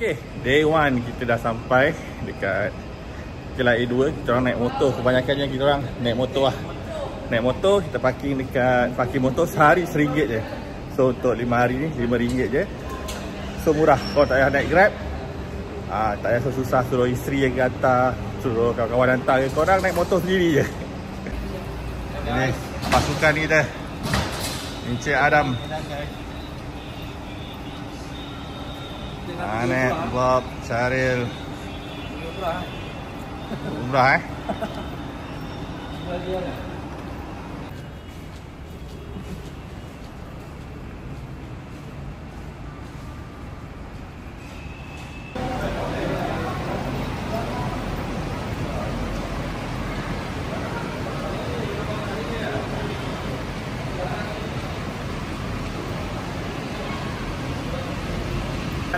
Okay, day 1 kita dah sampai dekat KLIA2. Kita orang naik motor, kebanyakannya kita orang naik motor lah. Naik motor, kita parking dekat parking motor sehari RM1 je. So untuk 5 hari ni RM5 je. So murah, kalau tak payah naik Grab, tak payah susah suruh isteri yang hantar, suruh kawan-kawan hantar, korang naik motor sendiri je. Ini pasukan kita, Encik Adam, Anet, Bob, Syaril. Umrah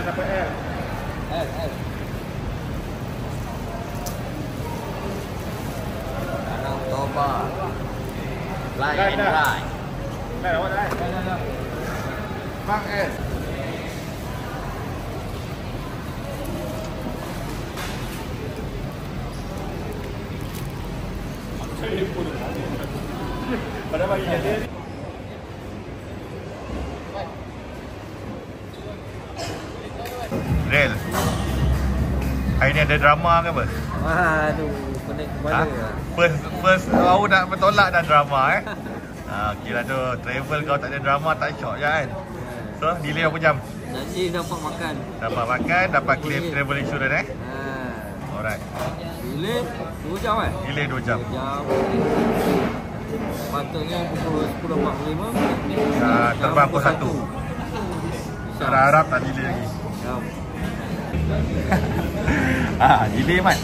dapat L. Sekarang Toba Fly and Dry. Dah awak dah. Bang S. Pada pagi dia ni. Rel, hari ni ada drama ke apa? Aduh, pening kepala ya. First awak nak bertolak dah drama kira tu travel kau tak ada drama tak syok je kan. So delay berapa jam? Janji dapat makan. Dapat makan, dapat claim travel insurance Alright. Delay 2 jam Delay 2 jam. Patutnya pukul 10.45. Terbang pukul 1. Harap tak delay lagi. Delay Mat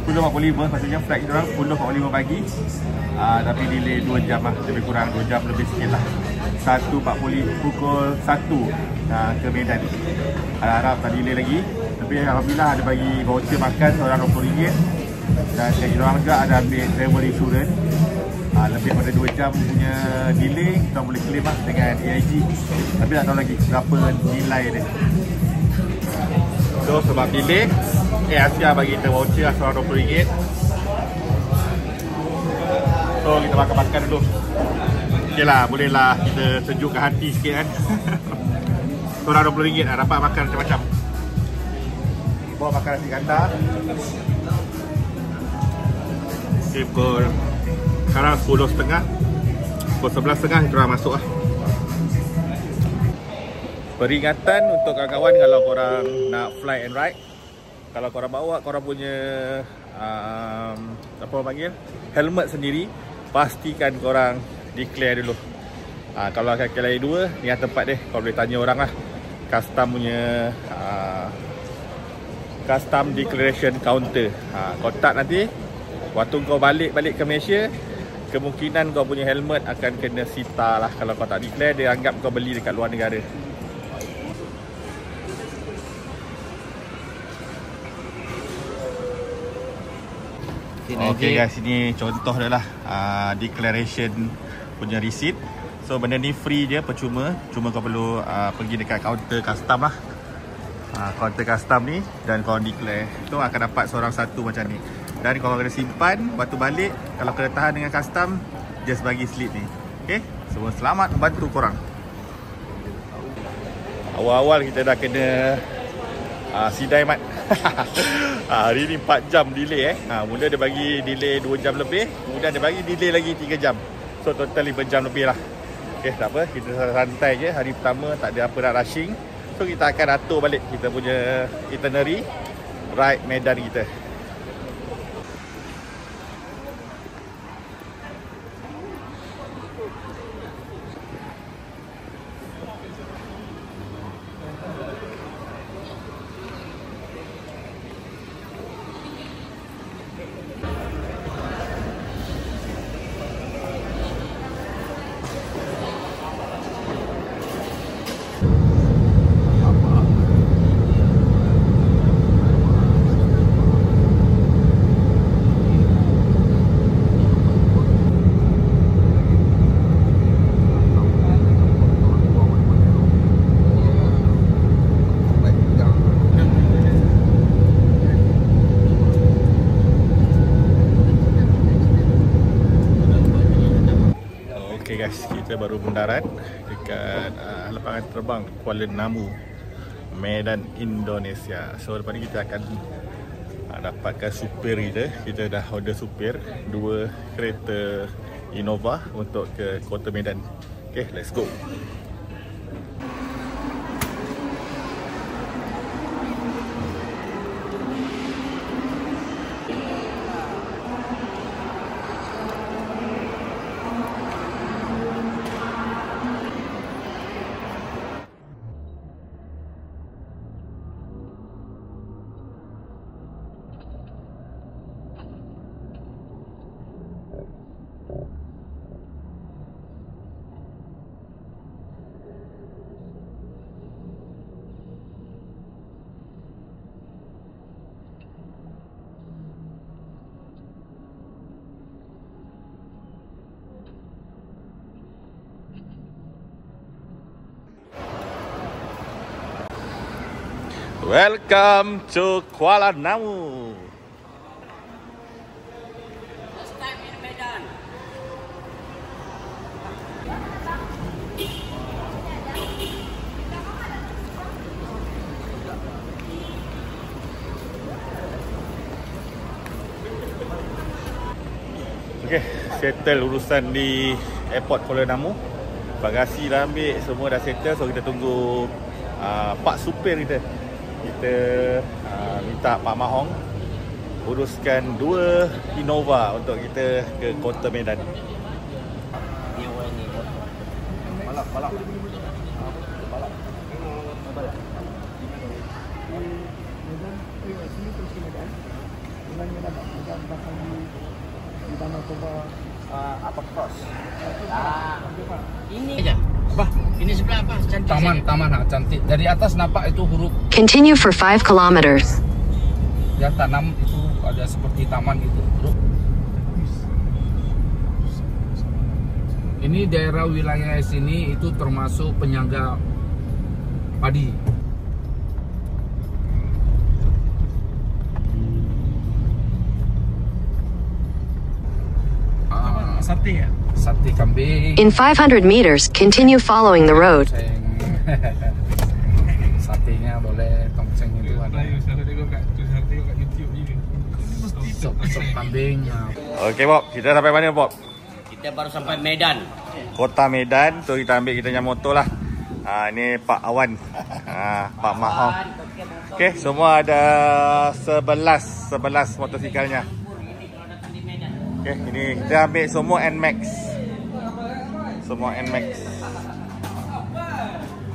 10.45, maksudnya flight kita orang 10.45 pagi, tapi delay 2 jam lah, lebih kurang 2 jam lebih sikit lah. 1.40 pukul 1 ke Medan. Harap tak delay lagi. Tapi alhamdulillah ada bagi voucher makan seorang RM20. Dan kita orang juga ada ambil travel insurance, lebih daripada 2 jam punya delay kita boleh claim lah dengan AIG. Tapi tak tahu lagi berapa nilai dia. So sebab delay, Asia bagi kita voucher lah seorang RM20. So kita makan-makan dulu. Okay lah, boleh lah kita sejukkan hati sikit kan. Seorang RM20 lah, dapat makan macam-macam. Bawa makan nasi ganda. Okay, pukul sekarang 10.30. Pukul 11.30 kita orang masuk lah. Peringatan untuk kawan-kawan kalau korang nak fly and ride, kalau korang bawa korang punya apa panggil, helmet sendiri, pastikan korang declare dulu. Kalau akan KLIA2 ni tempat dia, kau boleh tanya orang lah, custom punya custom declaration counter. Kau tak nanti waktu kau balik ke Malaysia, kemungkinan kau punya helmet akan kena sita lah. Kalau kau tak declare, dia anggap kau beli dekat luar negara. Okay guys, ini contoh dia lah declaration punya receipt. So benda ni free je, percuma. Cuma kau perlu pergi dekat counter custom lah, counter custom ni, dan kau declare. Tu akan dapat seorang satu macam ni. Dan kau kena simpan, lepas tu balik. Kalau kena tahan dengan custom, just bagi slip ni. Okay, semua selamat membantu korang. Awal-awal kita dah kena sidai Mat. Hari ni 4 jam delay mula dia bagi delay 2 jam lebih, kemudian dia bagi delay lagi 3 jam. So total 5 jam lebih lah. Okay, tak apa, kita santai je. Hari pertama tak ada apa nak rushing. So kita akan atur balik kita punya itinerary ride Medan kita. darat dekat lapangan terbang Kuala Namu, Medan, Indonesia. So lepas ni kita akan dapatkan supir kita. Kita dah order supir 2 kereta Innova untuk ke Kota Medan. Okay, let's go. Welcome to Kuala Namu. First time in Medan. Okay, settle urusan di airport Kuala Namu. Bagasi dah ambil, semua dah settle. So kita tunggu Pak Supir kita. Kita minta Pak Mahong uruskan 2 Innova untuk kita ke Kota Medan. Balap. Apa cross? Ini aja. Apa? Ini sebelah apa? Cantik. Taman cantik. Dari atas nampak itu huruf. Continue for 5 kilometers. Ya, tanam itu ada seperti taman gitu. Ini daerah wilayah sini itu termasuk penyangga padi. Sate ya? Sate kambing. In 500 meters, continue following the road. Satenya boleh, tongseng itu ada. Sop kambing. Okay Bob, kita sampai mana Bob? Kita baru sampai Medan. Kota Medan. So kita ambil kita punya motor lah. Ini Pak Awan, Pak Mahong. Okay, semua ada 11 motosikalnya. Okay, ini kita ambil semua NMAX.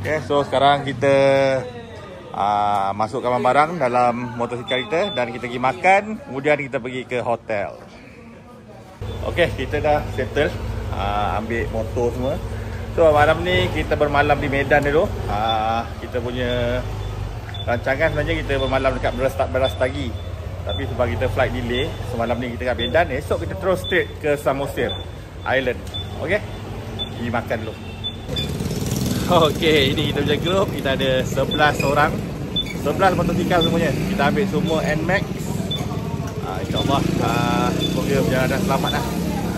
Okay, so sekarang kita masukkan barang dalam motosikal kita dan kita pergi makan, kemudian kita pergi ke hotel. Okay, kita dah settle ambil motor semua. So malam ni kita bermalam di Medan dulu. Kita punya rancangan sebenarnya kita bermalam dekat Brastagi. Tapi sebab kita flight delay, semalam ni kita kat Medan, esok kita terus straight ke Samosir Island. Okay, pergi makan dulu. Okay, ini kita punya group. Kita ada 11 orang, 11 motosikal semuanya. Kita ambil semua NMAX. InsyaAllah semoga perjalanan selamat lah.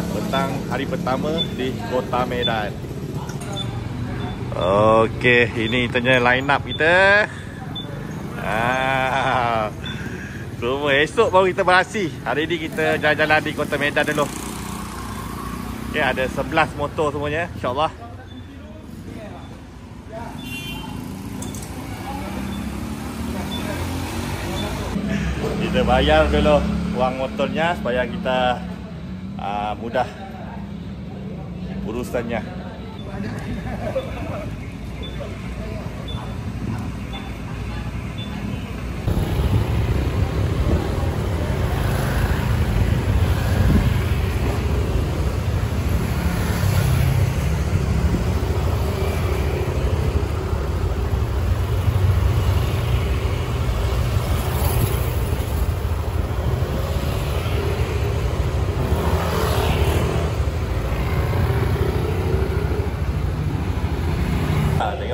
Petang hari pertama di Kota Medan. Okay, ini tanya line up kita. Semua esok baru kita beraksi. Hari ni kita jalan-jalan di Kota Medan dulu. Okay, ada 11 motor semuanya, insyaAllah. Kita bayar dulu wang motornya supaya kita mudah urusannya.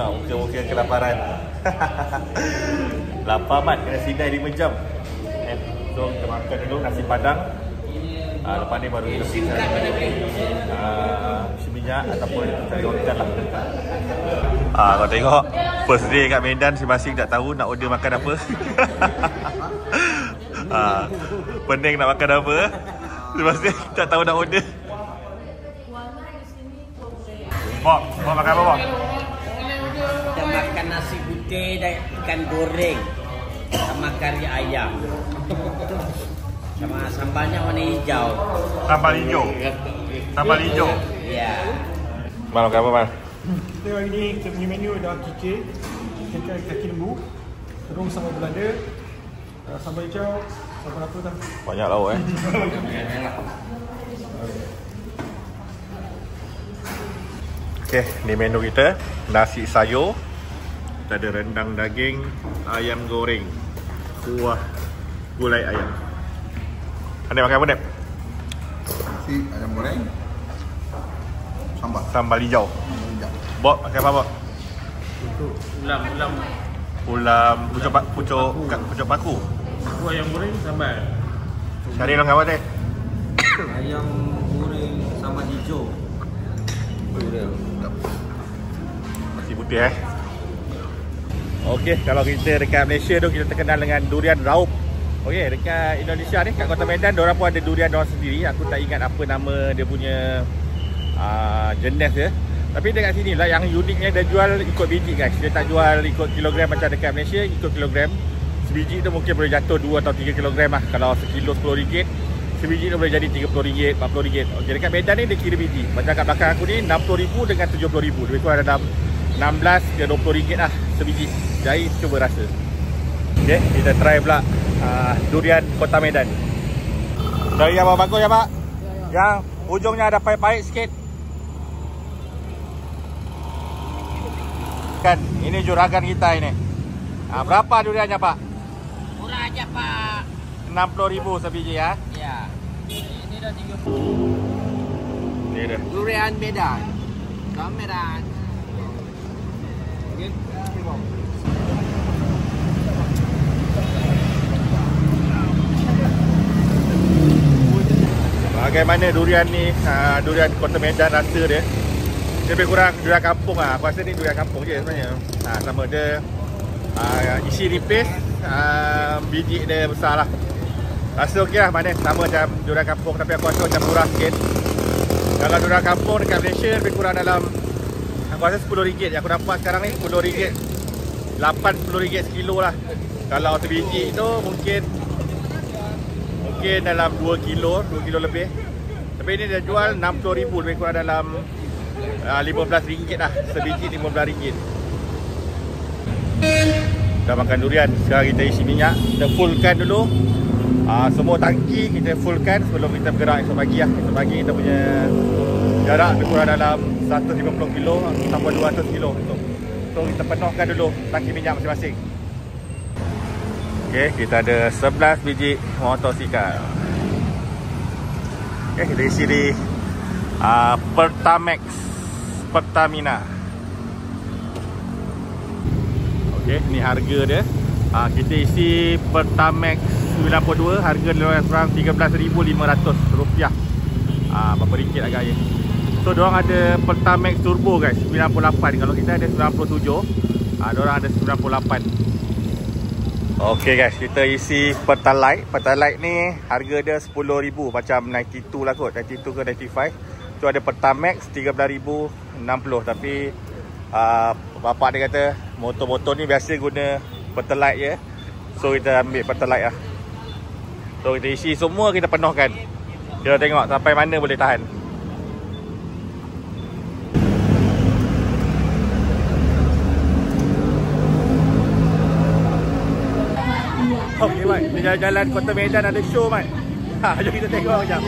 Muka-muka kelaparan. Lapar mat, kena sidai 5 jam. So kita makan dulu nasi padang. Lepas ni baru kita pergi minyak minyak ataupun cari hotel lah. Kau tengok first day kat Medan masing-masing tak tahu nak order makan apa. Pening nak makan apa. Masing-masing tak tahu nak order. Bob makan apa, Bob? Kita makan nasi putih dan ikan goreng sama kari ayam. Sama sambalnya warna hijau. Sambal hijau. Sambal hijau. Ya. Mal makan apa, Mal? Kita hari ni kita punya menu adalah kikir, kaki lembu, terung sambal Belanda, sambal hijau, sambal apa dah? Banyak lauk Okey, ni menu kita. Nasi sayur. Kita ada rendang daging, ayam goreng, kuah gulai ayam. Anda makan apa, Dep? Nasi ayam goreng, Sambal hijau. Bob makan apa, Bob? Ulam pucuk paku. Ayam goreng sambal. Syaril makan apa, Dep? Ayam goreng sambal hijau. Nasi putih Okey, kalau kita dekat Malaysia tu kita terkenal dengan durian raup. Okey, dekat Indonesia ni kat Kota Medan diorang pun ada durian diorang sendiri. Aku tak ingat apa nama dia punya jenis dia. Tapi dekat sini lah yang uniknya dia jual ikut biji, guys. Dia tak jual ikut kilogram macam dekat Malaysia, ikut kilogram. Sebiji tu mungkin boleh jatuh 2 atau 3 kilogram lah. Kalau sekilo RM10, sebiji tu boleh jadi RM30, RM40. Okey, dekat Medan ni dia kira biji. Macam kat belakang aku ni RM60,000 dengan RM70,000. Lebih kurang dalam RM16 ke RM20 lah sebiji. Jadi cuba rasa. Okey, kita try pula durian Kota Medan. Cari yang bagus ya, Pak? Yang ujungnya ada pahit-pahit sikit. Kan, ini juragan kita ini. Berapa duriannya, Pak? Murah aja, Pak. RM60,000 sebiji ya. Ya. Ini dah 30. Ini dia. Durian Medan. Medan. Bagaimana durian ni, durian Kota Medan rasa dia. Dia lebih kurang durian kampung lah. Aku rasa ni durian kampung je sebenarnya. Sama dia isi nipis, biji dia besar lah. Rasa okey lah, manis. Sama macam durian kampung, tapi aku rasa macam murah sikit. Kalau durian kampung dekat Malaysia lebih kurang dalam, aku rasa RM10 yang aku dapat sekarang ni. RM10, RM80 sekilo lah. Kalau sebiji tu mungkin dalam 2 kilo lebih. Tapi ini dia jual RM60,000, lebih kurang dalam RM15 lah. Sebiji RM15. Dah makan durian, sekarang kita isi minyak. Kita fullkan dulu semua tangki, kita fullkan sebelum kita bergerak esok pagi lah. Esok pagi kita punya jarak lebih kurang dalam 150 kilo sampai 200 kilo. So kita penuhkan dulu tangki minyak masing-masing. Okey, kita ada 11 biji motosikal. Okey, kita isi di Pertamax Pertamina. Okey, ni harga dia. Kita isi Pertamax 92, harga dia kurang RM13,500. Berapa ringgit agaknya. So diorang ada Pertamax Turbo, guys, 98. Kalau kita ada 97, diorang ada 98. Okey guys, kita isi Pertalite. Pertalite ni harga dia RM10,000, macam 92 lah kot, 92 ke 95. Tu ada Pertamax RM13,060. Tapi bapak dia kata motor-motor ni biasa guna Pertalite je. So kita ambil Pertalite lah. So kita isi semua, kita penuhkan. Kita tengok sampai mana boleh tahan. Okey, Mat. Kita jalan-jalan Kota Medan, ada show, Mat. Jom kita tengok sekejap.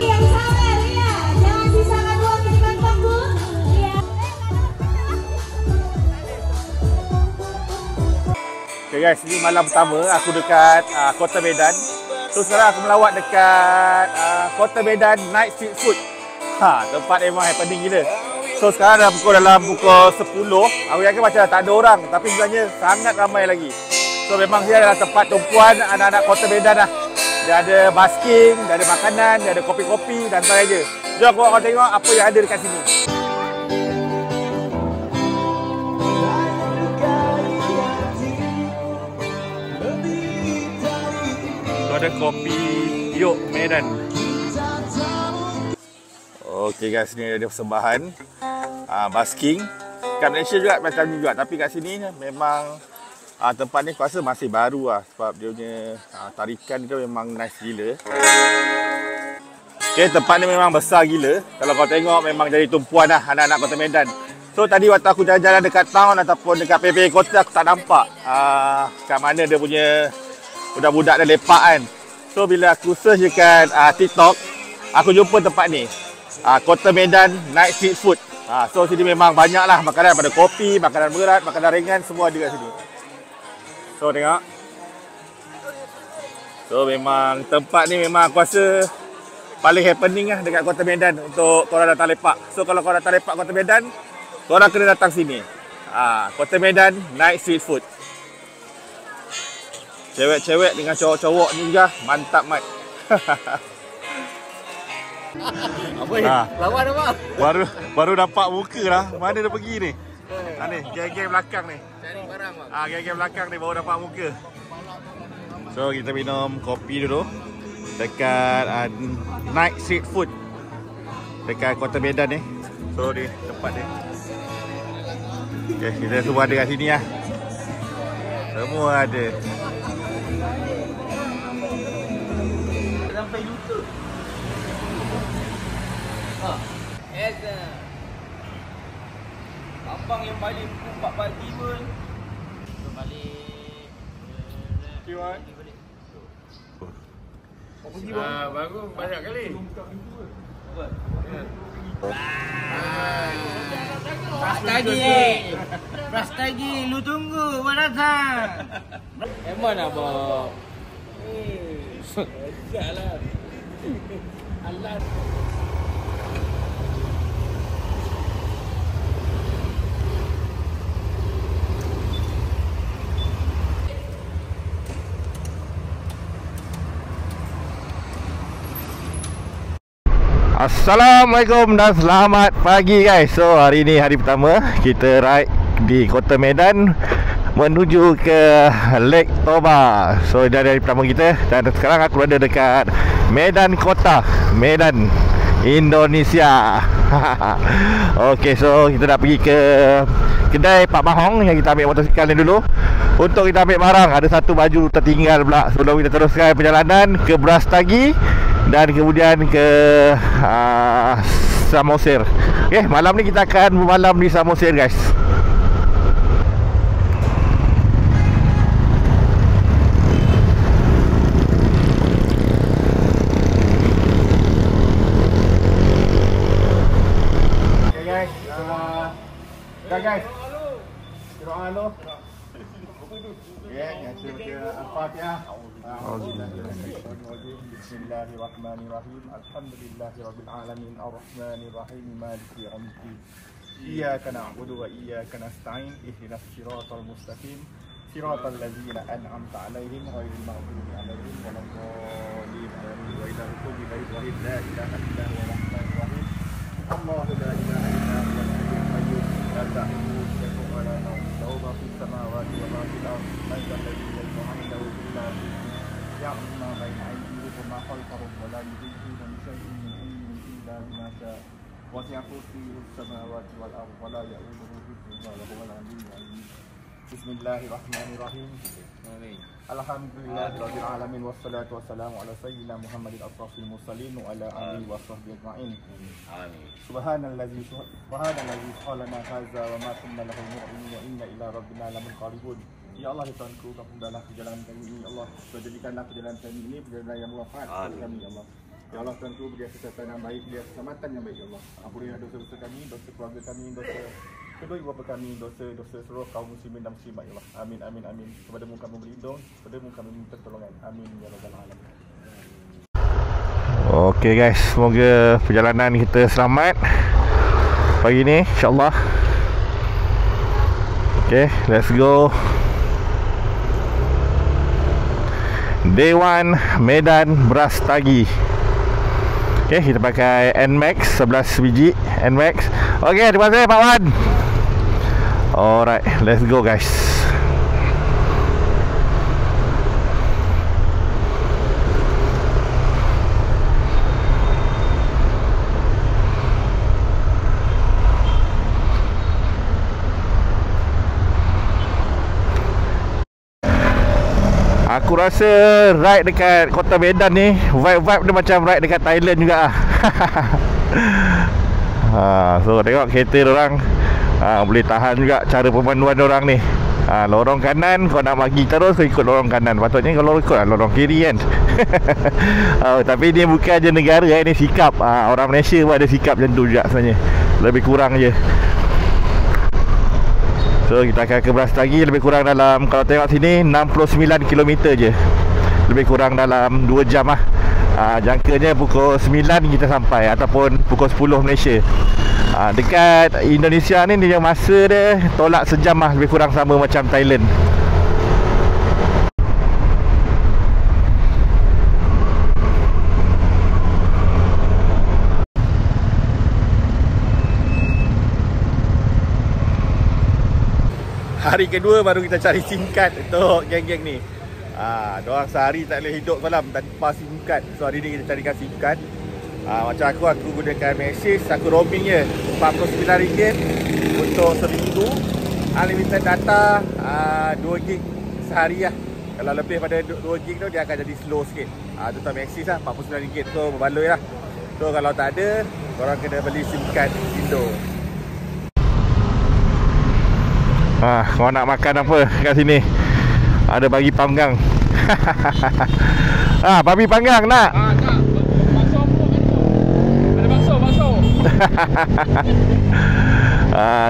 Yang sabar ya, jangan disangka dua kiriman panggung. Okay guys, ini malam pertama aku dekat Kota Medan. So sekarang aku melawat dekat Kota Medan Night Street Food. Tempat memang happening gila. So sekarang dalam pukul 10. Aku yakin macam tak ada orang, tapi sebenarnya sangat ramai lagi. So memang dia adalah tempat tumpuan anak-anak Kota Medan lah. Dia ada basking, dia ada makanan, dia ada kopi-kopi dan sebagainya. Jom korang tengok apa yang ada dekat sini. Ada kopi Yok Medan. Okey guys, ni ada persembahan basking. Kat Malaysia juga macam ni juga, tapi kat sini memang tempat ni aku rasa masih baru lah, sebab dia punya tarikan dia memang nice gila. Okey, tempat ni memang besar gila. Kalau kau tengok memang jadi tumpuan lah anak-anak Kota Medan. So tadi waktu aku jalan-jalan dekat town ataupun dekat PPA Kota, aku tak nampak kat mana dia punya budak-budak dah lepak kan. So bila aku search dekat TikTok, aku jumpa tempat ni, Kota Medan Night Street Food. So sini memang banyak lah makanan, pada kopi, makanan berat, makanan ringan, semua ada kat sini. So tengok. So memang tempat ni memang aku rasa paling happening lah dekat Kota Medan untuk korang datang lepak. So kalau korang datang lepak Kota Medan, korang kena datang sini, Kota Medan Night Street Food. Cewek-cewek dengan cowok-cowok ni juga mantap mat. Apa ni? Lawan apa? Baru dapat muka lah. Mana dia pergi ni? Ni, geng-geng belakang ni. Cari barang bang. Geng-geng belakang ni baru dapat muka. So kita minum kopi dulu dekat Night Street Food dekat Kota Medan ni. So ni tempat ni. Okay, kita semua ada kat sini lah. Semua ada. Sampai YouTube. Abang yang balik pukul 4 pagi pun. Balik. Kiwat. Pergi bang. Baru banyak kali. Prastagi, lu tunggu mana datang. Emang abang. Jalan. Allah. Assalamualaikum dan selamat pagi guys. So hari ni hari pertama kita ride di Kota Medan menuju ke Lake Toba. So ini hari pertama kita dan sekarang aku berada dekat Medan Kota, Medan, Indonesia. Okey, so kita dah pergi ke kedai Pak Mahong yang kita ambil motosikal ni dulu untuk kita ambil barang. Ada satu baju tertinggal pula. Sebelum kita teruskan perjalanan ke Brastagi dan kemudian ke Samosir. Okay, malam ni kita akan bermalam di Samosir guys. Okay guys, dah guys. Doa lo. Ya, kita baca Al-Fatihah. Bismillahirrahmanirrahim. Alhamdulillahirabbil alamin arrahmanir rahim maliki yaumiddin. Iyyaka na'budu wa iyyaka nasta'in ihdinas siratal mustaqim siratal ladzina an'amta 'alaihim ghairil maghdubi 'alaihim waladdallin. Wa ila rabbil ibrahim la ilaha illa huwa rahmanir rahim. Allahu la ilaha illa huwa al-hayyul qayyum la ta'khudhuhu sinatun wa la nawm lahu ma fis samawati wa ma fil ardi man dhal ladzi yashfa'u 'indahu illa bi'iذنه يعلم ما بين أيديهم وما خلفهم ولا يحيطون بشيء من علمه إلا بما شاء وسع كرسيه السماوات والأرض ولا يؤوده حفظهما وهو العلي العظيم. بسم الله الرحمن الرحيم. Alhamdulillahirabbil alamin wassalatu wassalamu ala sayyidina Muhammadin asrafil mursalin wa ala alihi washabbihi ajma'in. Amin. Subhanallazi khalaqana hadza wa ma kunna lahu muqrinin wa inna ila rabbina lamunqalibun. Ya Allah, ya Tuhanku, kampungkanlah perjalanan kami ini, ya Allah. Jadikanlah perjalanan kami ini perjalanan yang manfaat kepada kami, ya Allah. Ya Allah, Tuhanku, beri kesehatan yang baik, beri keselamatan yang baik, ya Allah. Ampunilah dosa-dosa kami, dosa keluarga kami, dosa kedua ibu bapa kami, dosa-dosa seluruh kaum muslimin dan muslimat, ya Allah. Amin, amin, amin. Kepadamu kami berlindung, kepadamu kami minta pertolongan. Amin ya rabbal alamin. Okey guys, semoga perjalanan kita selamat pagi ni, insya-Allah. Okay, let's go. Dewan Medan Brastagi. Okay, kita pakai NMAX 11 biji NMAX. Okay, terima kasih Pak Wan. Alright, let's go guys. Aku rasa ride dekat Kota Medan ni vibe dia macam ride dekat Thailand juga. So tengok kereta orang boleh tahan juga cara pemanduan orang ni. Lorong kanan kau nak bagi terus kau ikut lorong kanan. Patutnya kalau ikut lorong kiri kan. Tapi dia bukan je negara ni sikap. Orang Malaysia pun ada sikap macam tu juga sebenarnya. Lebih kurang je. So kita akan ke Brastagi, lebih kurang dalam, kalau tengok sini 69 km je. Lebih kurang dalam 2 jam lah. Jangkanya pukul 9 kita sampai ataupun pukul 10 Malaysia. Dekat Indonesia ni dia masa dia tolak sejam lah, lebih kurang sama macam Thailand. Hari kedua baru kita cari SIM card untuk geng-geng ni. Diorang sehari tak boleh hidup malam tanpa SIM card. So hari ni kita carikan SIM card. Macam aku gunakan Maxis, aku roaming je RM49 untuk seminggu. Unlimited data 2 gig sehari lah. Kalau lebih pada 2 gig tu dia akan jadi slow sikit. Tu tak Maxis lah, RM49. So berbaloi lah. So kalau tak ada, korang kena beli SIM card Indo. Kau nak makan apa kat sini? Ada babi panggang. Babi panggang nak? Tak. Bakso apa kat tu? Ada bakso.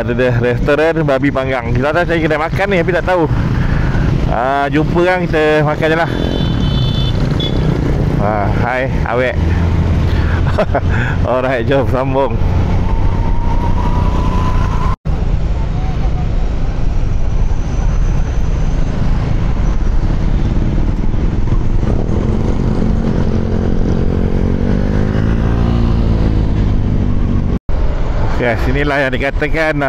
Ada restoran babi panggang. Kita tak cari kedai makan ni tapi tak tahu. Jumpa kan kita makan je lah. Hai awek. Alright, jom sambung. Okay, sinilah yang dikatakan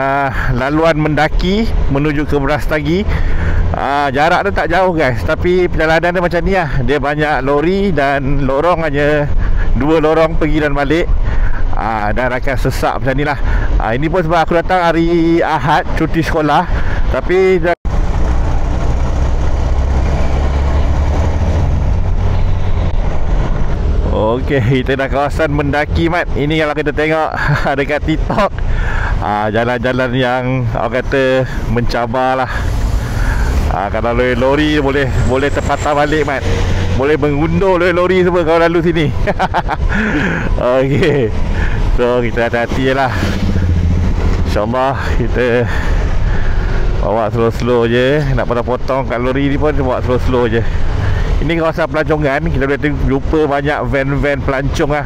laluan mendaki menuju ke Brastagi. Jarak dia tak jauh guys, tapi perjalanan dia macam ni lah. Dia banyak lori dan lorong hanya 2 lorong pergi dan balik. Dan akan sesak macam ni lah. Ini pun sebab aku datang hari Ahad, cuti sekolah. Tapi okey, kita dah kawasan mendaki mat. Ini kalau kita tengok dekat TikTok, jalan-jalan yang orang kata mencabar lah. Kalau lori boleh terpatah balik mat. Boleh mengundur lori semua kalau lalu sini. Okey, so kita hati-hati je lah. InsyaAllah kita bawa slow-slow je. Nak potong kat lori ni pun bawa slow-slow je. Ini kawasan pelancongan. Kita boleh jumpa banyak van-van pelancong lah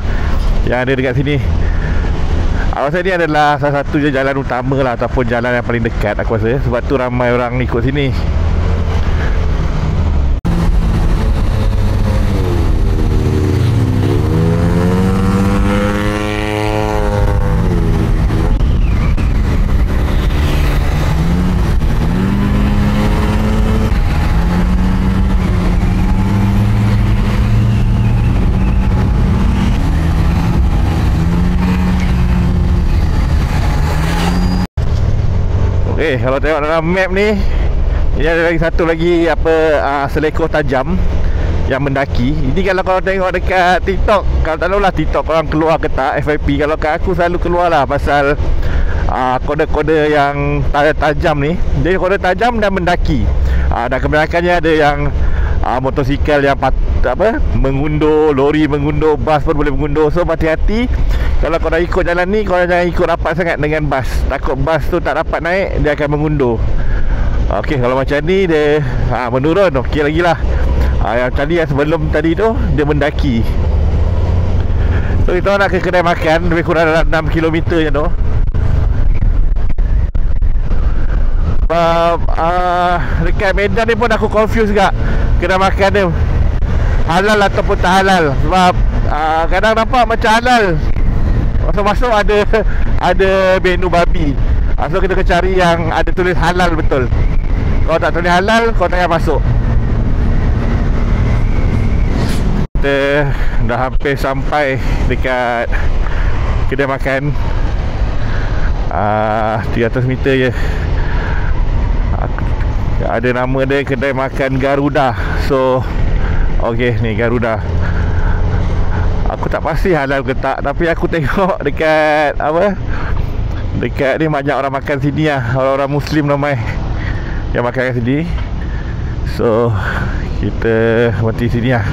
yang ada dekat sini. Kawasan ni adalah salah satu je jalan utama lah, ataupun jalan yang paling dekat aku rasa. Sebab tu ramai orang ikut sini. Kalau tengok dalam map ni, ini ada lagi satu lagi selekoh tajam yang mendaki. Ini kalau korang tengok dekat TikTok, kalau tak tahulah TikTok korang keluar ke tak FYP. Kalau kat aku selalu keluar lah pasal kode-kode yang tajam ni. Dia kode tajam dan mendaki. Dan kebanyakannya ada yang motosikal yang mengundur, lori mengundur, bas pun boleh mengundur. So hati-hati kalau korang ikut jalan ni, korang jangan ikut rapat sangat dengan bas. Takut bas tu tak dapat naik, dia akan mengundur. Okey, kalau macam ni dia menurun, okey lagi lah. Yang tadi yang sebelum tadi tu dia mendaki. So kita nak ke kedai makan, lebih kurang dalam 6 km je tu. Dekat Medan ni pun aku confuse juga kedai makan dia halal ataupun tak halal. Sebab Kadang nampak macam halal. Masuk-masuk ada menu babi. So kita kena cari yang ada tulis halal betul. Kalau tak tulis halal, kau tak payah masuk. Kita dah hampir sampai dekat kedai makan. 300 meter je. Ada nama dia kedai makan Garuda. So okey, ni Garuda. Aku tak pasti halal ke tak, tapi aku tengok dekat apa, dekat ni banyak orang makan sini lah. Orang-orang Muslim ramai yang makan kat sini. So kita berhenti sini lah.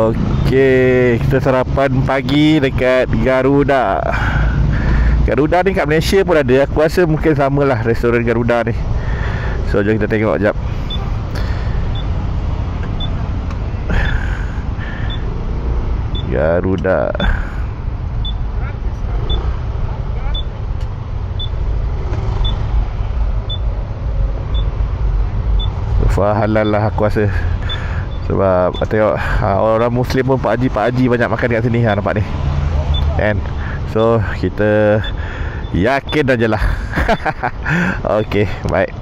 Okey, kita sarapan pagi dekat Garuda. Garuda ni kat Malaysia pun ada. Aku rasa mungkin samalah restoran Garuda ni. So jom kita tengok sekejap. Garuda. Halal lah aku rasa. Sebab tengok orang Muslim pun Pak Haji banyak makan kat sini. Nampak ni kan. So kita yakin aja lah. Okey, baik.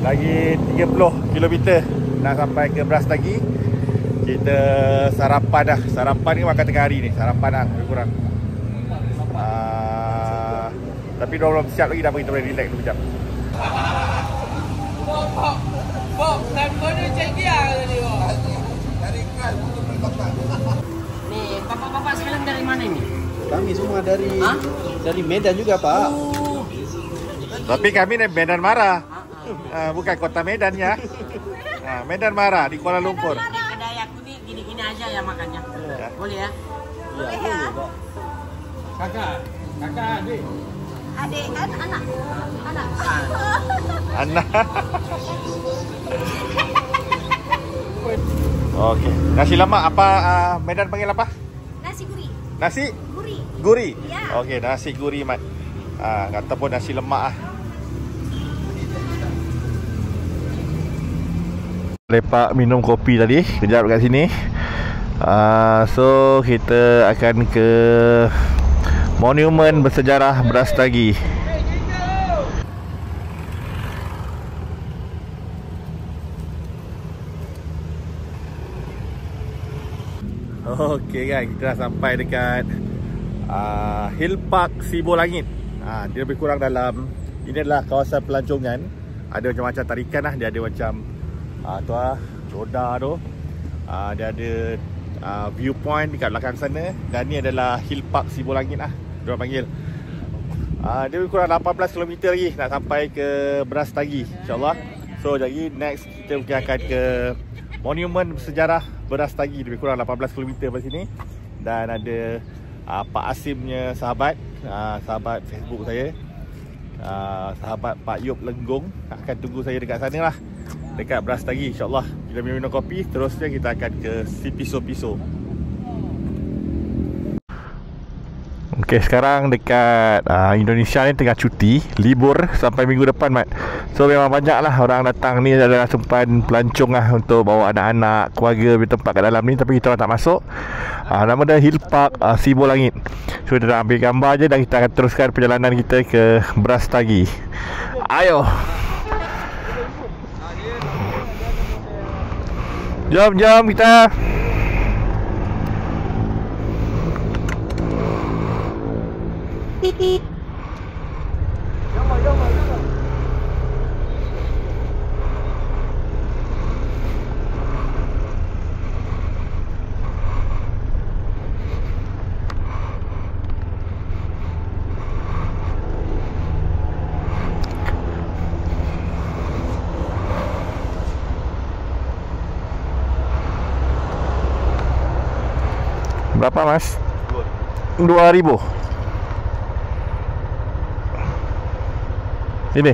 Lagi 30 km nak sampai ke Brastagi. Kita sarapan dah. Sarapan ni makan tengah hari ni. Sarapan dah lebih kurang. Tapi diorang belum siap lagi. Dah kita boleh relax dulu sekejap. Bob, kau ni cek dia tadi, Bob. Dari kan, ni, bapak-bapak sekalian dari mana ni? Kami semua dari Medan juga, Pak. Tapi kami dari Medan Mara. Bukan kota Medan ya. Medan Mara di Kuala Lumpur. Kedai aku ni gini-gini aja ya makannya. Boleh ya? Boleh ya. Kakak, adik. Adik kan anak. Okey. Nasi lemak apa Medan panggil apa? Nasi guri. Nasi? Guri. Guri. Ya. Okey, nasi guri mat. Ataupun nasi lemak Lepak minum kopi tadi. Kejap kat sini. So kita akan ke Monumen Bersejarah Brastagi. Okey guys, kita dah sampai dekat Hill Park Sibu Langit. Dia lebih kurang dalam, ini adalah kawasan pelancongan. Ada macam-macam tarikan lah. Dia ada macam tu roda tu. Dia ada viewpoint dekat belakang sana. Dan ni adalah Hill Park Sibu Langit lah diorang panggil. Dia lebih kurang 18 km lagi nak sampai ke Brastagi, InsyaAllah. So jadi next kita mungkin akan ke Monumen Sejarah Brastagi. Lebih kurang 18 km dari sini. Dan ada Pak Asimnya sahabat, sahabat Facebook saya, sahabat Pak Yop Lenggong akan tunggu saya dekat sana lah, dekat Brastagi, insyaAllah. Kita minum kopi, terusnya kita akan ke si Piso-Piso. Okey, sekarang dekat Indonesia ni tengah cuti, libur sampai minggu depan, Mat. So memang banyak lah orang datang ni. Adalah sempan pelancong lah untuk bawa anak-anak, keluarga bertempat kat dalam ni. Tapi kita orang tak masuk. Nama dia Hill Park Sibu Langit. So kita nak ambil gambar je dan kita akan teruskan perjalanan kita ke Brastagi. Ayo. Jom kita. Berapa mas? 2,000. Ini.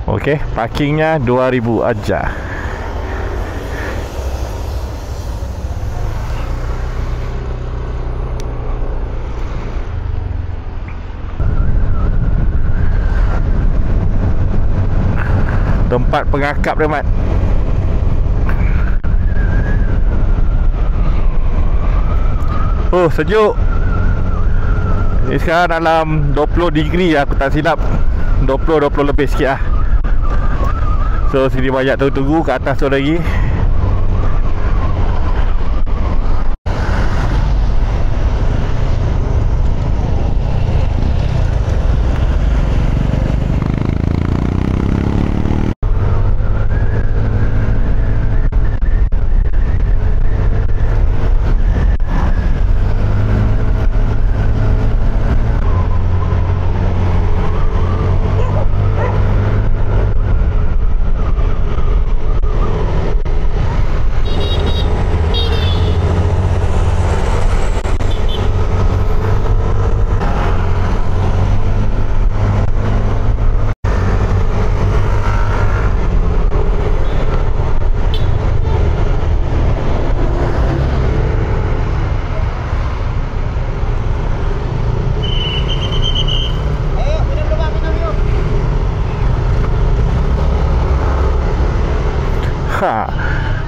Okey, parkingnya 2,000 aja. tempat pengakap dia, Mat. Oh, sejuk. Ni sekarang dalam 20 degree aku tak silap. 20 lebih sikit lah. So sini banyak tunggu kat atas tu lagi.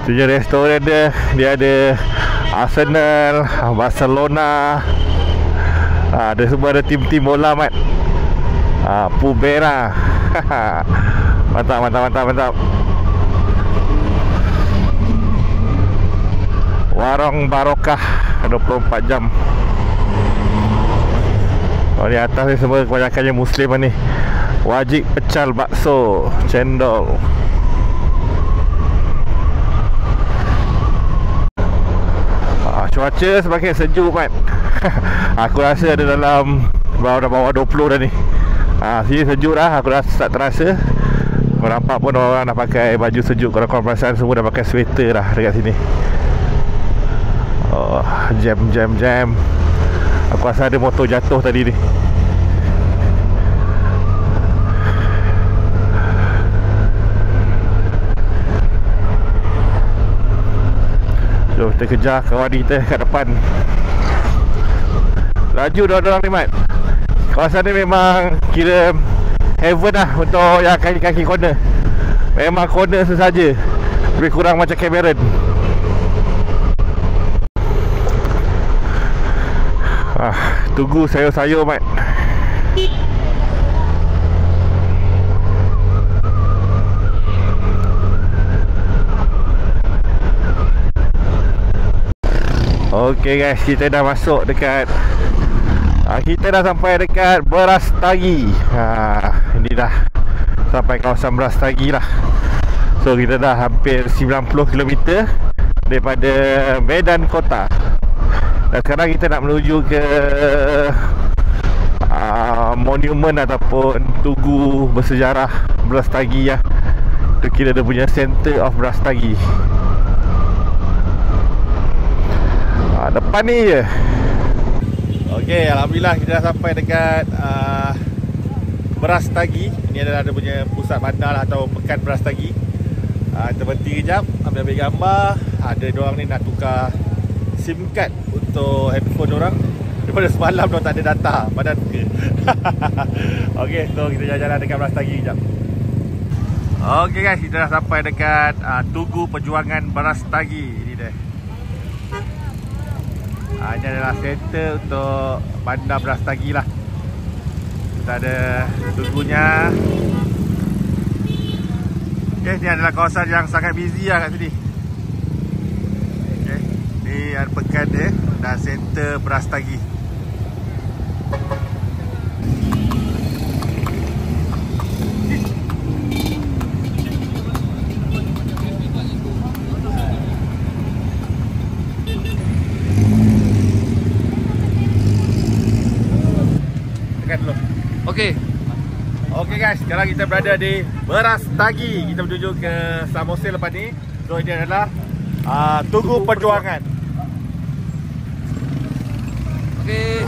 Tu je restoran dia. Dia ada Arsenal, Barcelona, ada semua, ada tim-tim bola, Mat. Pubera. Mantap. Warung Barokah 24 jam. Oh, di atas ni semua kebanyakannya Muslim ni. Wajib pecal bakso, cendol. Cuaca semakin sejuk, Mat. Aku rasa ada dalam dah bawah 20 dah ni. Sini sejuk dah. Aku rasa tak terasa. Kau nampak pun orang dah pakai baju sejuk. Kalau kau perasan semua dah pakai sweater dah dekat sini. Oh, jam. Aku rasa ada motor jatuh tadi ni. Jom kita kejar kawan kita kat depan. Laju dorang ni, Mat. Kawasan ni memang kira heaven lah untuk yang kaki-kaki corner. Memang corner sesaja. Lebih kurang macam Cameron. Tunggu sayur-sayur, Mat. Okey guys, kita dah masuk dekat kita dah sampai dekat Brastagi. Ini dah sampai kawasan Brastagi lah. So kita dah hampir 90 km daripada Medan Kota. Dan sekarang kita nak menuju ke monumen ataupun tugu bersejarah Brastagi lah. Itu kira dia punya center of Brastagi. Depan ni je. Okey, alhamdulillah kita dah sampai dekat Brastagi. Ini adalah dia punya pusat bandar atau pekan Brastagi. Kita berhenti kejap, ambil gambar. Ada diorang ni nak tukar SIM card untuk handphone diorang. Daripada semalam diorang tak ada data. Padan muka. Okey, so kita jalan-jalan dekat Brastagi kejap. Okey guys, kita dah sampai dekat Tugu Perjuangan Brastagi. Ini dia. Ini adalah center untuk bandar Brastagi lah. Kita ada tugunya. Okay, ini adalah kawasan yang sangat busy lah kat sini. Okay, ni ada pekan dia dan center Brastagi. Okey guys, sekarang kita berada di Brastagi. Kita menuju ke Samosir lepas ni. So ini adalah Tugu Perjuangan. Okey.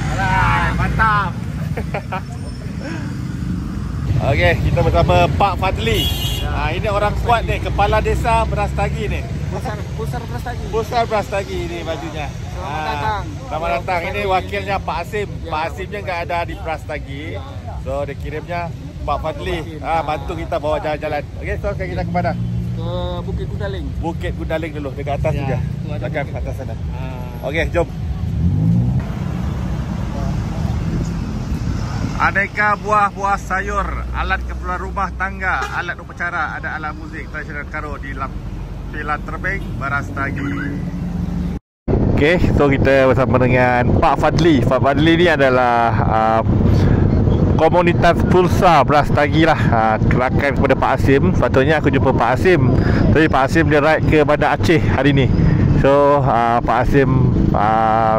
Alright, mantap. Okey, kita bersama Pak Fadli. Ini orang kuat ni, kepala desa Brastagi ni. Pusar Brastagi. Pusar Brastagi ni bajunya. Selamat datang. Selamat datang. Ini wakilnya Pak Asim. Pak Asimnya nggak ada di Brastagi. So dia kirimnya Pak Fadli. Bantu kita bawa jalan-jalan. Okey, so sekarang kita ke mana? Ke Bukit Gundaling. Bukit Gundaling dulu, dekat atas juga. Dekat atas sana. Okey, jom. Aneka buah-buah sayur, alat keperluan rumah tangga, alat upacara, ada alat muzik tradisional Karo di Villa Terbing, Brastagi. Okey, so kita bersama dengan Pak Fadli. Pak Fadli ni adalah komunitas Pulsa Brastagi lah. Kerakan kepada Pak Asim. Sepatutnya aku jumpa Pak Asim, tapi Pak Asim dia ride ke Bandar Aceh hari ni. So Pak Asim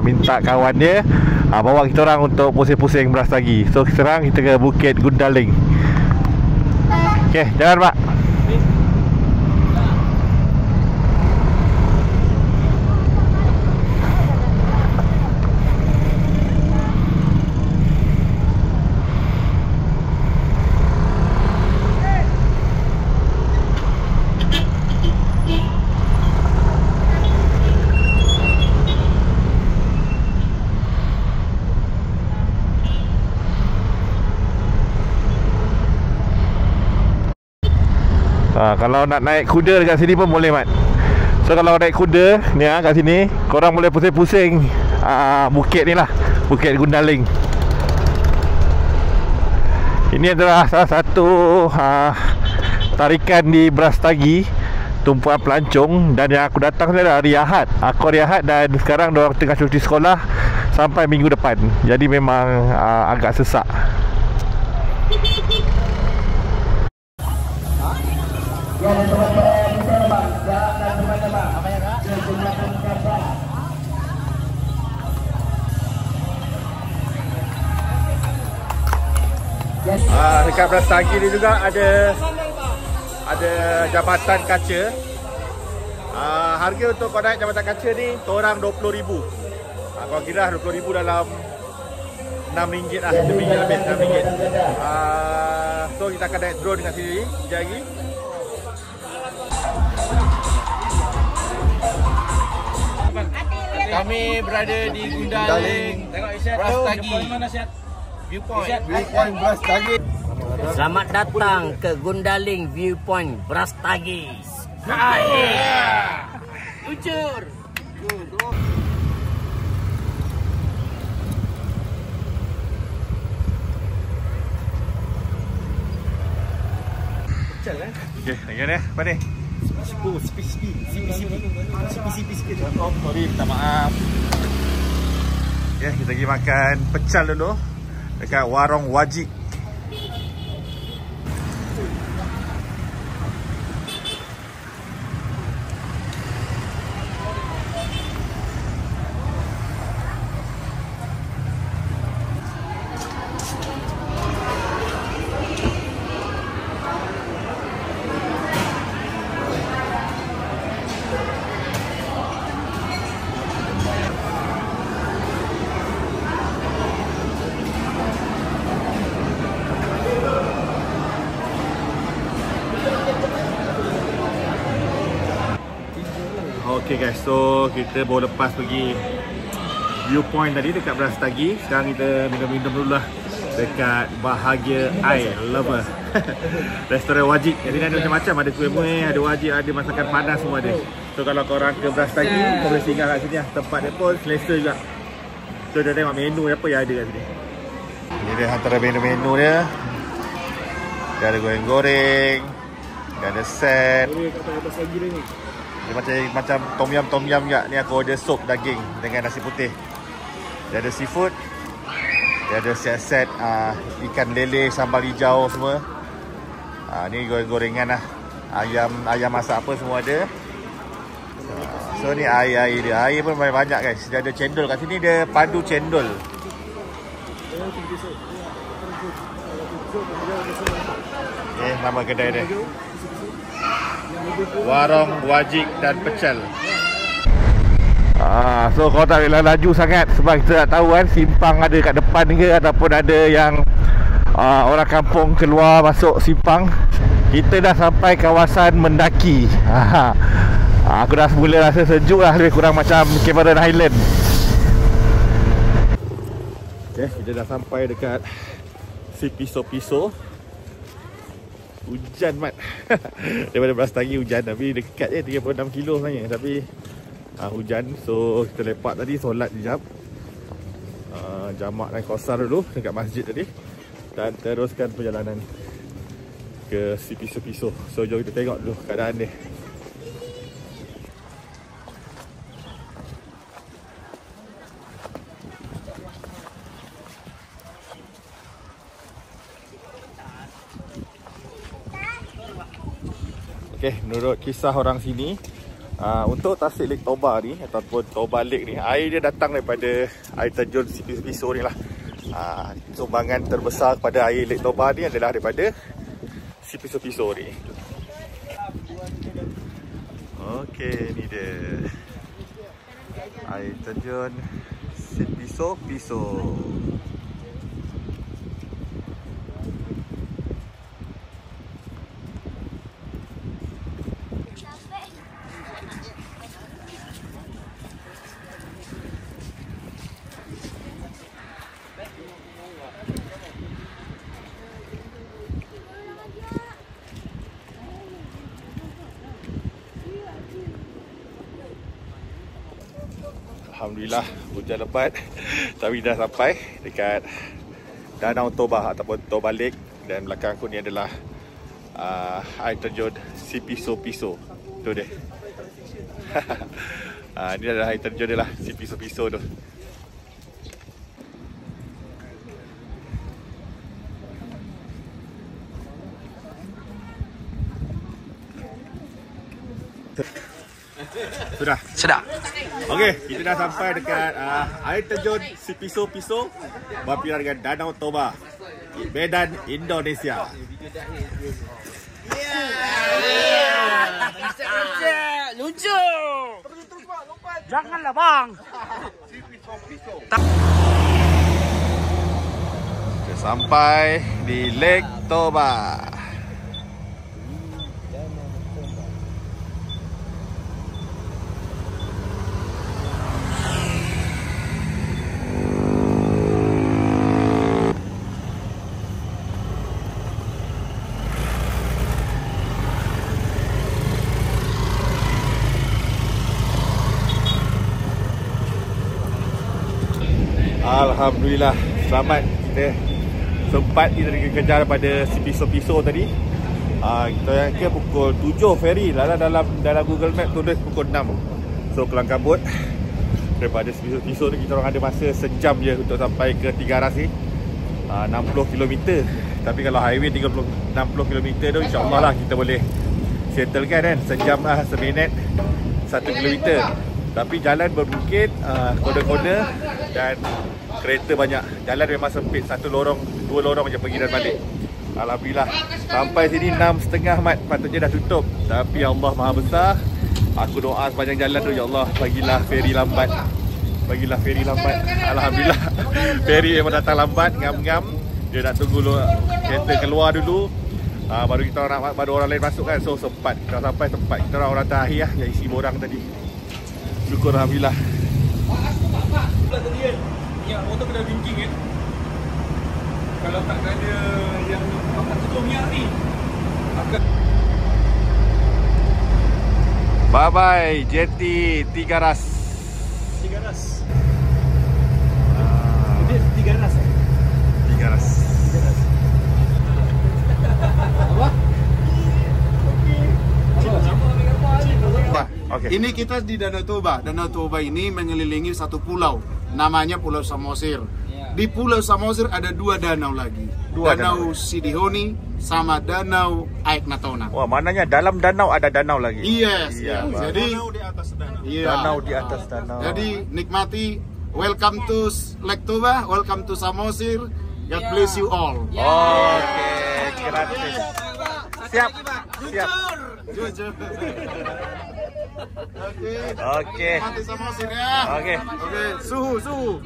minta kawan dia bawa kita orang untuk pusing-pusing Brastagi. So sekarang kita ke Bukit Gundaling. Okey, jalan Pak. Kalau nak naik kuda dekat sini pun boleh, Mat. So kalau naik kuda ni kat sini, korang boleh pusing-pusing bukit ni lah, Bukit Gundaling. Ini adalah salah satu tarikan di Brastagi, tumpuan pelancong. Dan yang aku datang ni adalah hari Ahad. Aku hari Ahad dan sekarang diorang tengah cuti sekolah sampai minggu depan. Jadi memang agak sesak. Dekat Brastagi ni juga ada jambatan kaca. Harga untuk kau naik jambatan kaca ni seorang RM20,000. Kau kira RM20,000 dalam RM6 lah, RM6 lebih, RM6. So kita akan naik drone dekat sini sekejap lagi. Kami berada di Gundaling, Brastagi. Viewpoint Brastagi. Selamat datang ke Gundaling Viewpoint Brastagi. Luncur. Okey, lagi ni apa ni? CP sikit. Sorry, minta maaf. Okay, kita pergi makan pecel dulu dekat warung Wajik. Okay guys, so kita baru lepas pergi viewpoint tadi dekat Brastagi. Sekarang kita minum-minum dulu lah dekat Bahagia I Lover restoran Wajik. Di sini ada macam-macam, ada kuih-muih, ada wajik, ada masakan panas, semua ada. So kalau korang ke Brastagi, kau boleh singgah kat sini lah. Tempat dia pun selesa juga. So kita tengok menu apa yang ada kat sini. Ini dia antara menu-menu dia. Dia ada goreng-goreng, dia ada set. Dia macam tom yum juga. Ni aku order sup daging dengan nasi putih. Dia ada seafood. Dia ada set-set ikan lele, sambal hijau semua. Ni goreng-gorengan lah. Ayam masak apa semua ada. So ni air dia. Air pun banyak guys. Dia ada cendol kat sini, dia padu cendol. Nama kedai dia Warung Wajik dan Pecel. So kau tak boleh laju sangat sebab kita tak tahu kan simpang ada kat depan ke ataupun ada yang orang kampung keluar masuk simpang. Kita dah sampai kawasan Mendaki. Aku dah mula rasa sejuk lah, lebih kurang macam Cameron Highland. Okay, kita dah sampai dekat si Piso-Piso. Hujan mat. Daripada Brastagi hujan, tapi dekat je 36 kilo sebenarnya. Tapi hujan, so kita lepak tadi, solat sekejap, jamak dan kosar dulu dekat masjid tadi, dan teruskan perjalanan ke si Piso-Piso. So jom kita tengok dulu keadaan dia. Okay, menurut kisah orang sini, untuk Tasik Lake Toba ni ataupun Toba Lake ni, air dia datang daripada air terjun si Piso ni lah. Sumbangan terbesar kepada air Lake Toba ni adalah daripada si Piso ni. Okay, ni dia air terjun si Piso. Alhamdulillah hujan lebat, tapi dah sampai dekat Danau Toba ataupun Toba Lake, dan belakang aku ni adalah air terjun si Piso. Tu dia. Ini adalah air terjun dia lah, si Piso tu. Sudah. Okey, kita dah sampai dekat air terjun si Piso, berpindah dengan Danau Toba, Medan, Indonesia. Lucu. Janganlah bang. Kita sampai di Lake Toba. Alhamdulillah, selamat. Kita sempat kita kejar pada si Piso tadi. Kita yang ke pukul 7 ferry. Dalam Google Map tulis pukul 6. So kelang kabut. Daripada si Piso ni kita orang ada masa sejam je untuk sampai ke Tiga Ras ni. 60 km. Tapi kalau highway 60 km tu, insyaAllah lah kita boleh settlekan kan. Sejam lah, seminit 1 km. Tapi jalan berbukit, kode-kode, dan kereta banyak. Jalan memang sempit, 1 lorong, 2 lorong macam pergi dan balik. Alhamdulillah, sampai sini 6.30 mat, patutnya dah tutup. Tapi Allah Maha Besar, aku doa sepanjang jalan tu, ya Allah, bagilah ferry lambat. Alhamdulillah, ferry memang datang lambat, ngam-ngam. Dia nak tunggu kereta keluar dulu, baru orang lain masuk kan. So sempat, kita sampai tempat. Kita orang terakhir lah, yang isi borang tadi. Syukur Alhamdulillah. Tadi kan, yang motor kena vinking kan. Kalau tak ada yang tutup minyak ni, akan... Bye bye Jeti Tiga Ras. Tiga Ras. Dia Tiga Ras. Tiga Ras. Apa? Okay. Ini kita di Danau Toba. Danau Toba ini mengelilingi satu pulau, namanya Pulau Samosir. Di Pulau Samosir ada 2 danau lagi. Danau Sidihoni sama Danau Aik Natuna. Wah, maknanya dalam danau ada danau lagi. Yes. Iya, Jadi danau di atas danau. Danau di atas danau. Jadi nikmati. Welcome to Lake Toba. Welcome to Samosir. God bless you all. Oke, gratis. Siap. Jujur. Oke. Nikmati Samosir ya. Oke. Suhu.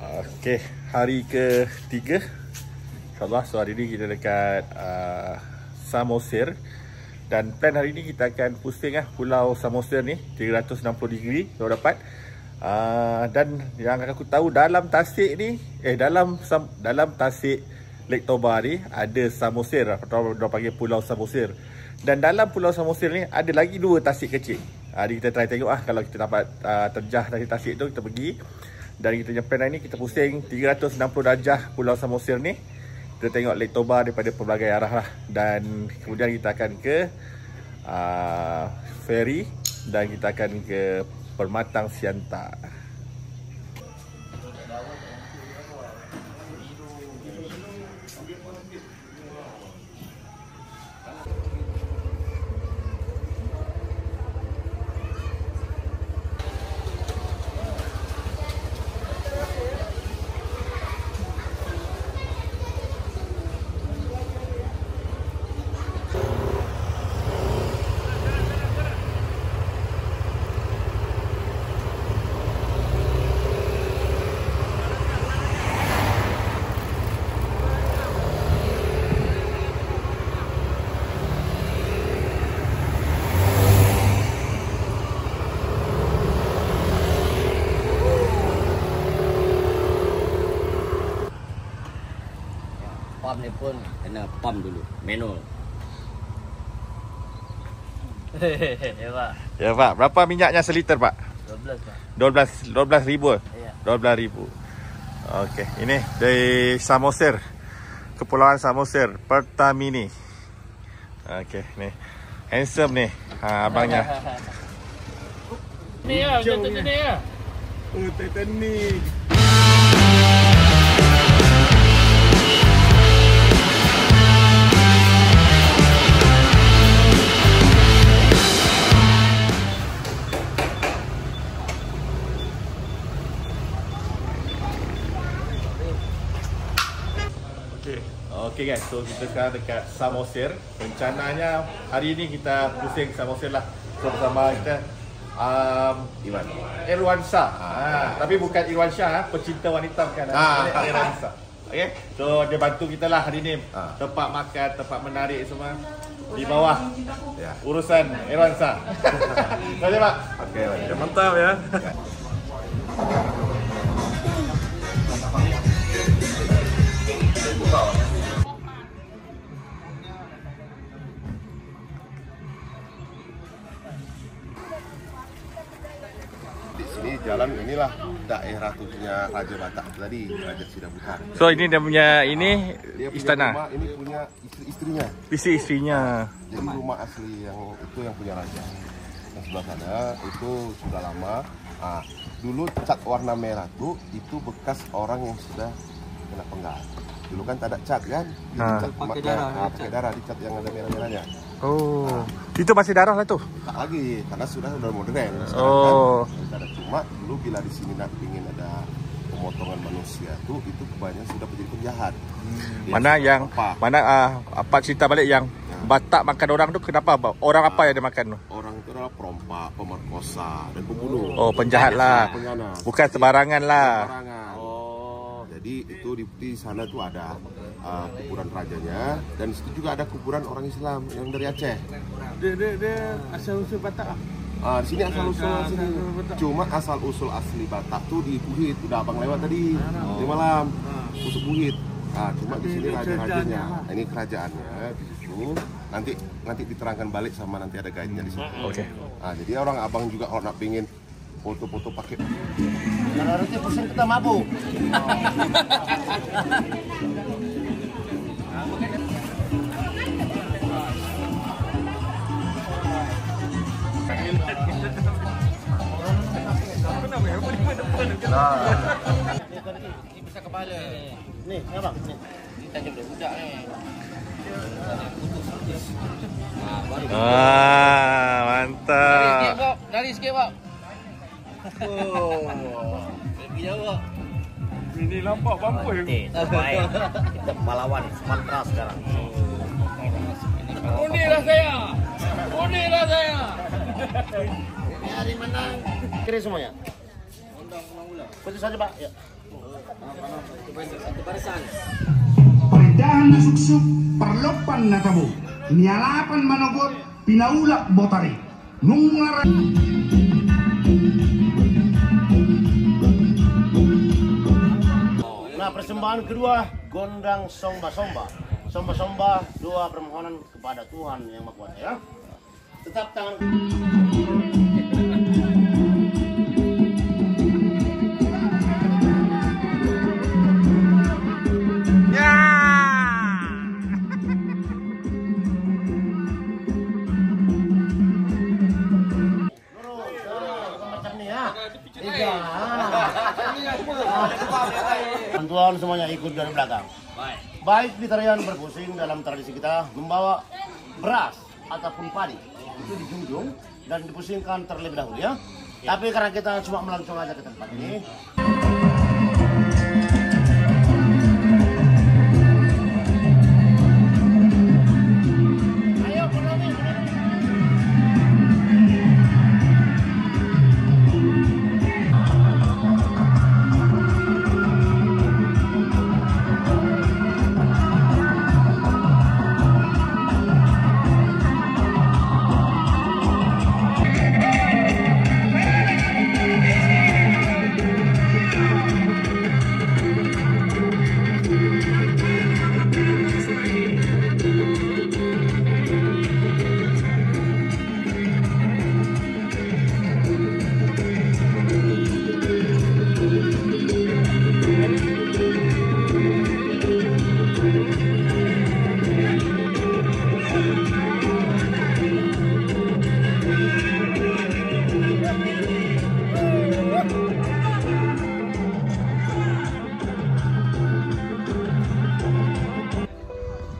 Oke, hari ke-3 InsyaAllah. So hari ni kita dekat Samosir. Dan plan hari ni kita akan pusing Pulau Samosir ni 360 degree. Kalau dapat Dan yang aku tahu dalam tasik ni, dalam tasik Lake Toba ni ada Samosir, atau orang panggil Pulau Samosir. Dan dalam Pulau Samosir ni ada lagi 2 tasik kecil. Jadi kita try tengok kalau kita dapat terjah dari tasik tu, kita pergi. Dan kita punya plan hari ni kita pusing 360 darjah Pulau Samosir ni. Kita tengok Lake Toba daripada pelbagai arah lah. Dan kemudian kita akan ke ferry dan kita akan ke Permatang Siantar. Pump ni pun kena pump dulu, manual. Ya Pak. Ya Pak, berapa minyaknya seliter Pak? 12 Pak. 12,000. Ya. 12,000. Okey, ini dari Samosir, Kepulauan Samosir, Pertamini. Okey, ni handsome ni, abangnya. Ni ya, jatuh ni ya. Oh, Titanic. Okay guys, so kita sekarang dekat Samosir. Rencananya hari ini kita pusing Samosir lah. So bersama kita Irwansyah. Tapi bukan Irwansyah, pecinta wanita bukan. Irwansyah. Okay, so dia bantu kita lah hari ini. Tempat makan, tempat menarik semua di bawah urusan Irwansyah. Terima kasih Pak. Okay, mantap ya. Ini jalan inilah daerah tujuhnya Raja Batak tadi, Raja Sidabutar. So ini dia punya dia istana. Rumah, ini punya istrinya. Istrinya. Jadi rumah asli yang itu yang punya raja. Yang sebelah sana itu sudah lama. Dulu cat warna merah itu bekas orang yang sudah kena penggal. Dulu kan tak ada cat kan? Pakai darah dicat yang ada merah-merahnya. Oh, itu masih darah lah tuh? Tak lagi, karena sudah modern. Kan, cuma dulu bila di sini nak ingin ada pemotongan manusia tuh, itu kebanyakan sudah menjadi penjahat. Mana apa cerita balik yang Batak makan orang tuh kenapa? Orang apa yang dia makan tuh? Orang itu adalah perompak, pemerkosa, dan pembunuh. Oh, penjahat lah. Bukan sembarangan lah. Jadi itu di sana tuh ada kuburan rajanya, dan di situ juga ada kuburan orang Islam yang dari Aceh. Dia asal usul Batak ah. Di sini asal usul asli. Cuma asal usul asli Batak tuh di Buhit, udah abang lewat tadi di malam. Usuk Buhit. Cuma di sini raja-rajanya. Ini kerajaannya di situ. Nanti diterangkan balik sama nanti ada guide-nya di situ. Oke. Jadi orang abang juga kalau nak pingin foto-foto pakai. Kalau harusnya pusing kita mabuk. Ini besar kepala. Nih, abang. Nih. Kita jumpa budak ni. Mantap. Dari sikit, Pak. Oh. Pergi jauh, Pak. Ini nampak bambu yang baik. Kita pahlawan Sumatera sekarang. Unilah saya. Unilah saya. Ini hari menang. Kira semuanya. Putus saja, Pak. Ya. Satu barisan. Perindahan na suksuk, parlopan na tabo. Niyalapan manogot, pinaulak botari. Nung ngaran... persembahan kedua, gondang somba-somba. Somba-somba, doa permohonan kepada Tuhan Yang Maha Kuasa ya. Tetap tangan. Tuan semuanya ikut dari belakang. Baik di tarian berpusing dalam tradisi kita membawa beras ataupun padi itu dijunjung dan dipusingkan terlebih dahulu ya. Tapi karena kita cuma melancong aja ke tempat ini.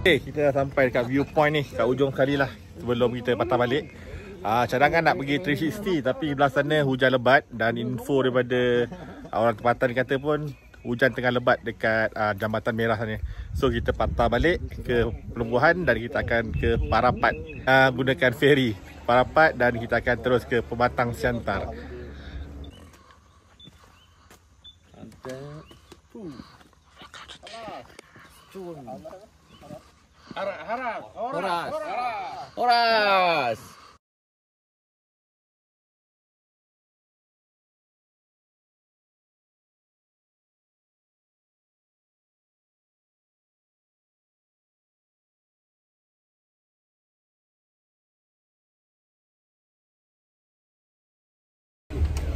Okay, kita dah sampai dekat viewpoint ni, kat ujung sekali lah sebelum kita patah balik. Cadangan nak pergi 360 tapi belah sana hujan lebat dan info daripada orang tempatan kata pun hujan tengah lebat dekat Jambatan Merah sana. So kita patah balik ke Pelumbuhan dan kita akan ke Parapat gunakan feri Parapat dan kita akan terus ke Pematang Siantar. Horas.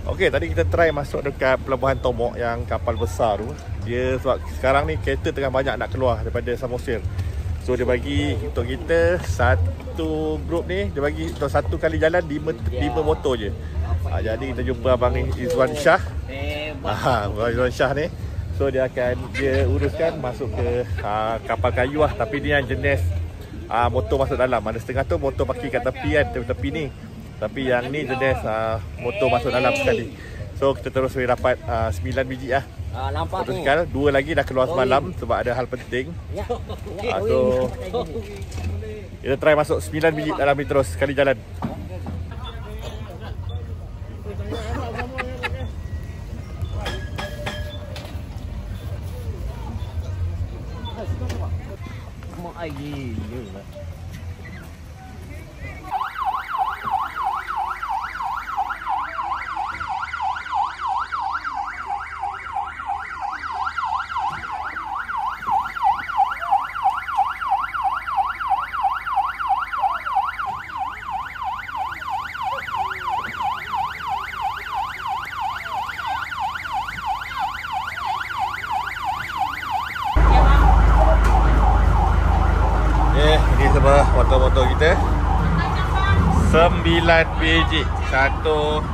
Okey, tadi kita try masuk dekat Pelabuhan Tomok yang kapal besar tu. Dia sebab sekarang ni kereta tengah banyak nak keluar daripada Samosir. So dia bagi untuk kita satu grup ni, dia bagi untuk satu kali jalan 5 motor je. Jadi kita jumpa abang ni Izwan Shah. Izwan Shah ni. So dia uruskan masuk ke kapal kayu lah, tapi dia yang jenis motor masuk dalam. Ada setengah tu motor parking kat tepi kan, tepi ni. Tapi yang ni jenis motor masuk dalam sekali. So kita terus boleh dapat 9 biji lah. Nampak ni. Sekal, 2 lagi dah keluar semalam sebab ada hal penting. So kita try masuk 9 biji dalam ni terus sekali jalan. Mak ai gila. Ini semua motor-motor kita 9 biji 1, 2,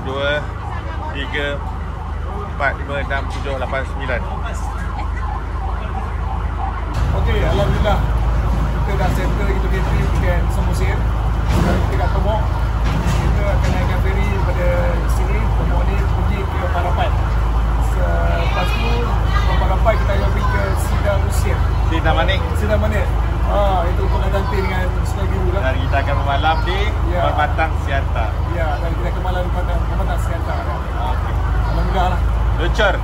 3, 4, 5, 6, 7, 8, 9. Okey, alhamdulillah kita dah settle kita punya trip dekat Samosir. Sekarang kita kat Tomok. Kita akan naikkan feri daripada sini Tomok ni pergi ke Parapat. Lepas tu Parapat kita akan pergi ke Sindang Usir. Sindang Manik. Sindang Manik. Itu pengantin dengan Sungai Biru lah. Dan kita akan bermalam di Pematang Siantar. Ya, dan kita akan malam di Pematang Siantar. Okay. Alhamdulillah lah. Luncur.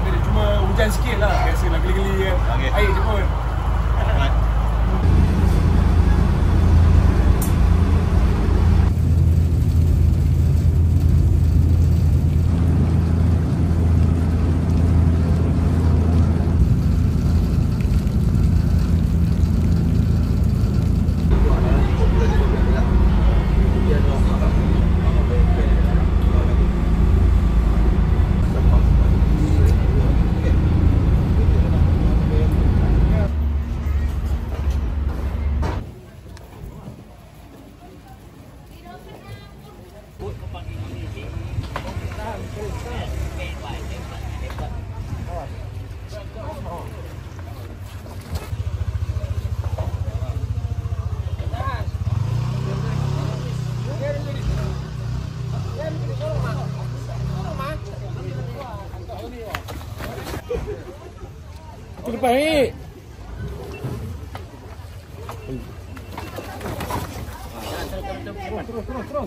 Dia cuma hujan sikit lah. Biasalah geli-geli kan. Okay. Air je pun. Itu depan ni. Terus.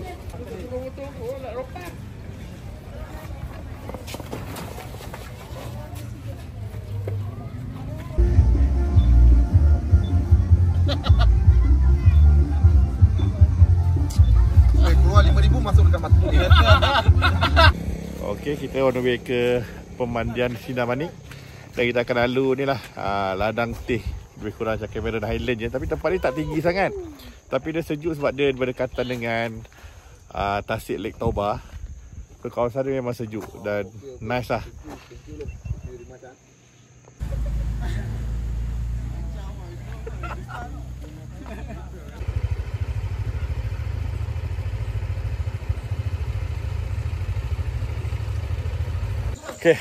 Keluar 5,000 masuk dekat mata. Okey, kita on the way ke pemandian Sinamanik. Dan kita akan lalu ni lah ladang teh. Lebih kurang macam Cameron Highland je. Tapi tempat ni tak tinggi sangat. Tapi dia sejuk sebab dia berdekatan dengan Tasik Lake Toba. Kawasan dia memang sejuk dan nice lah. Okey,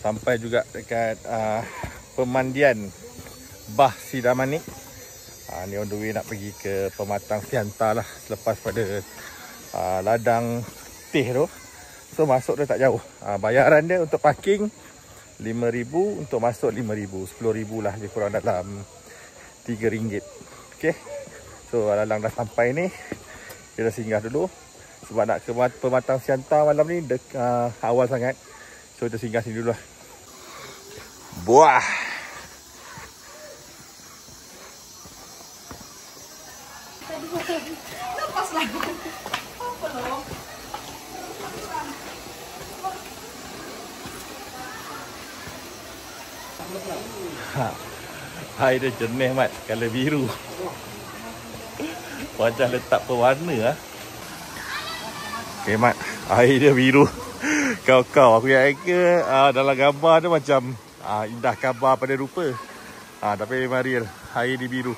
sampai juga dekat pemandian Bah Sinamanik. Ni on the way nak pergi ke Pematang Siantar lah. Selepas pada ladang teh tu. So masuk dia tak jauh. Bayaran dia untuk parking 5,000, untuk masuk 5,000, 10,000 lah, dia kurang dalam RM3. Okey, so lalang dah sampai ni. Kita singgah dulu sebab nak ke Pematang Siantar malam ni awal sangat. So kita singgah sini dulu lah. Buah. Lepas lagi. Apa lo? Air dia jernih Mat, color biru. Wajah letak pewarna lah. Okay Mat, air dia biru. Kau aku yang ke dalam gambar tu macam indah khabar pada rupa. Tapi memang real, air dia biru.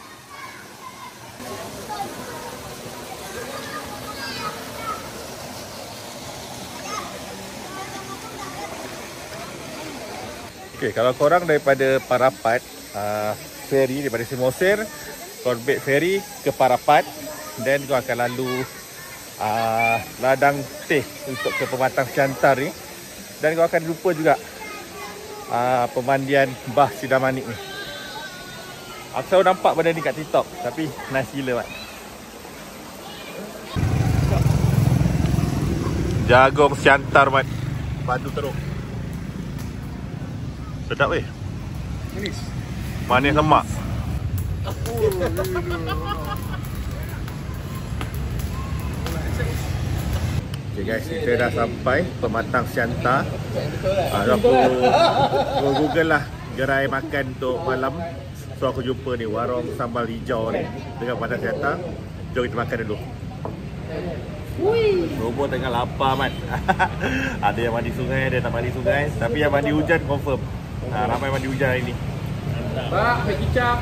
Okay, kalau korang daripada Parapat, ferry daripada Simosir, Korbet ferry ke Parapat, then kau akan lalu ladang teh untuk ke Pematang Siantar ni, dan kau akan jumpa juga pemandian Bah Sinamanik ni. Aku selalu nampak benda ni kat TikTok, tapi nice gila Mat. Jagung Siantar Mat, padu teruk. Sedap weh. Manis lemak. Okay guys, kita dah sampai Pematang Siantar. Aku Google lah gerai makan untuk malam. So aku jumpa ni warung sambal hijau ni dekat Pematang Siantar. Jom kita makan dulu. Robo tengah lapar Mat. Ada yang mandi sungai, ada yang tak mandi sungai. Tapi yang mandi hujan confirm. Ramai mandi hujan hari ni. Pak, pakai kicap.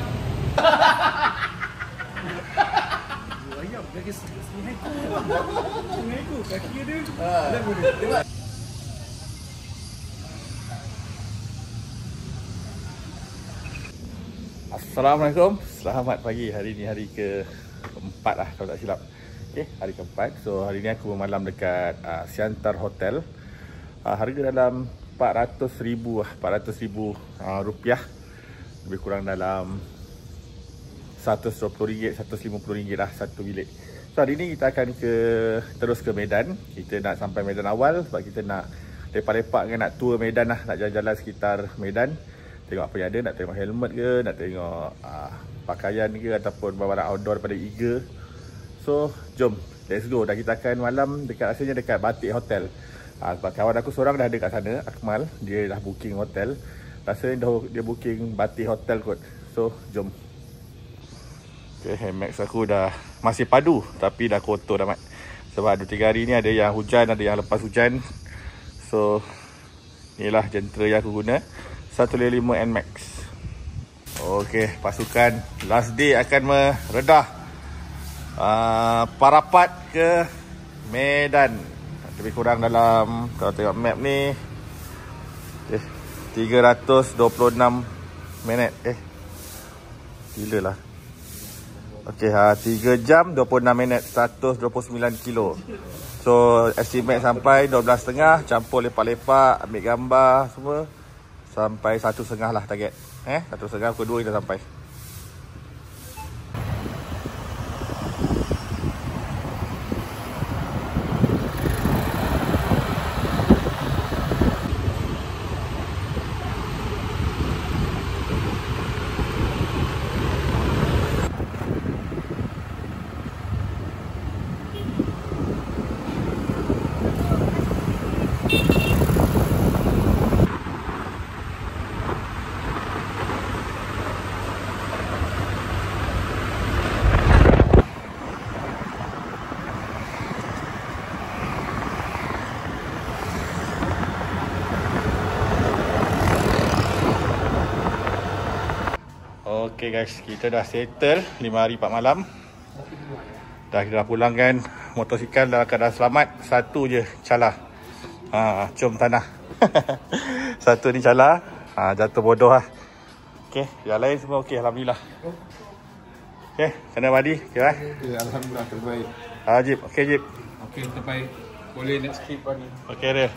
Ayam kaki sungai ku kaki dia. Assalamualaikum. Selamat pagi. Hari ni hari ke-4 lah kalau tak silap. Okay, hari ke-4. So hari ni aku bermalam dekat Siantar Hotel. Harga dalam 400,000 rupiah. Lebih kurang dalam RM120, RM150 lah satu bilik. So hari ni kita akan terus ke Medan. Kita nak sampai Medan awal sebab kita nak lepak-lepak dengan nak tour Medan lah. Nak jalan-jalan sekitar Medan. Tengok apa yang ada, nak tengok helmet ke, nak tengok pakaian ke, ataupun barang outdoor daripada Iga. So jom, let's go. Dan kita akan malam rasanya dekat Batik Hotel. Sebab kawan aku seorang dah ada kat sana, Akmal. Dia dah booking hotel. Rasanya dia booking Batik Hotel kot. So jom. Okay, Max aku dah masih padu tapi dah kotor dah Mat. Sebab 2-3 hari ni ada yang hujan, ada yang lepas hujan. So inilah jentera yang aku guna, 105 NMAX. Okay, pasukan last day akan meredah Parapat ke Medan. Lebih kurang dalam, kalau tengok map ni 326 minit. Gila lah. Okay, 3 jam 26 minit, 129 kilo. So estimate sampai 12.30, campur lepak-lepak, ambil gambar semua, Sampai 1.30 lah target. 1.30 pukul 2 kita sampai. Okay guys, kita dah settle 5 hari 4 malam. Kita dah pulangkan motosikal dalam keadaan selamat. Satu je calar, cium tanah. Satu ni calar, jatuh bodoh lah. Okay, yang lain semua okay, Alhamdulillah. Okay, kena Madi, okay lah. Alhamdulillah terbaik. Jip, okay Jip. Okay, terbaik. Boleh next skip Madi. Okay dia.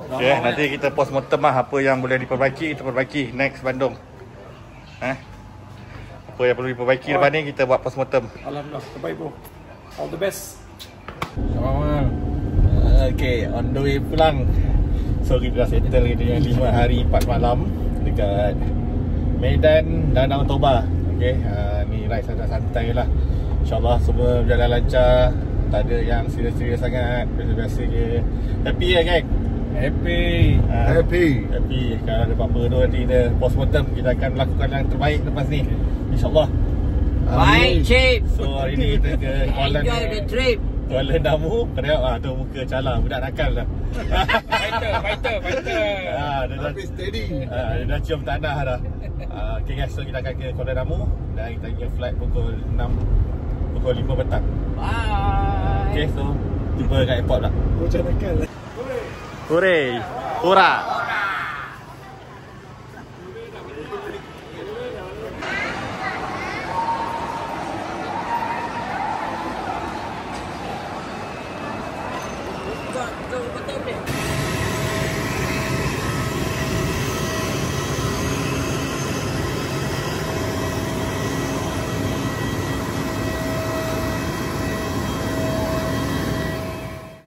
Okay, nanti kita post mortem lah. Apa yang boleh diperbaiki, kita perbaiki next Bandung. Apa yang perlu diperbaiki lepas ni kita buat postmortem. Alhamdulillah, terbaik bro. All the best. Okay, on the way pulang. So kita dah settle kita yang 5 hari 4 malam dekat Medan Danau Toba. Okay, ni ride santai-santai lah. InsyaAllah semua berjalan lancar. Tak ada yang serius-serius sangat. Biasa-biasa je. Happy lah geng? Happy. Kalau ada apa-apa tu nanti kita postmortem. Kita akan melakukan yang terbaik lepas ni, InsyaAllah. Baik Cip. So hari ni kita ke Enjoy the trip. Kuala Namu. Tengok tu muka calar, budak nakal dah. Fighter. Tapi steady. Dia dah cium tanah dah. Okay guys, so kita akan ke Kuala Namu. Dan kita punya flight pukul 5 petang. Bye. Okay, so jumpa kat airport lah. Bocah nakal. Hooray! Hurrah!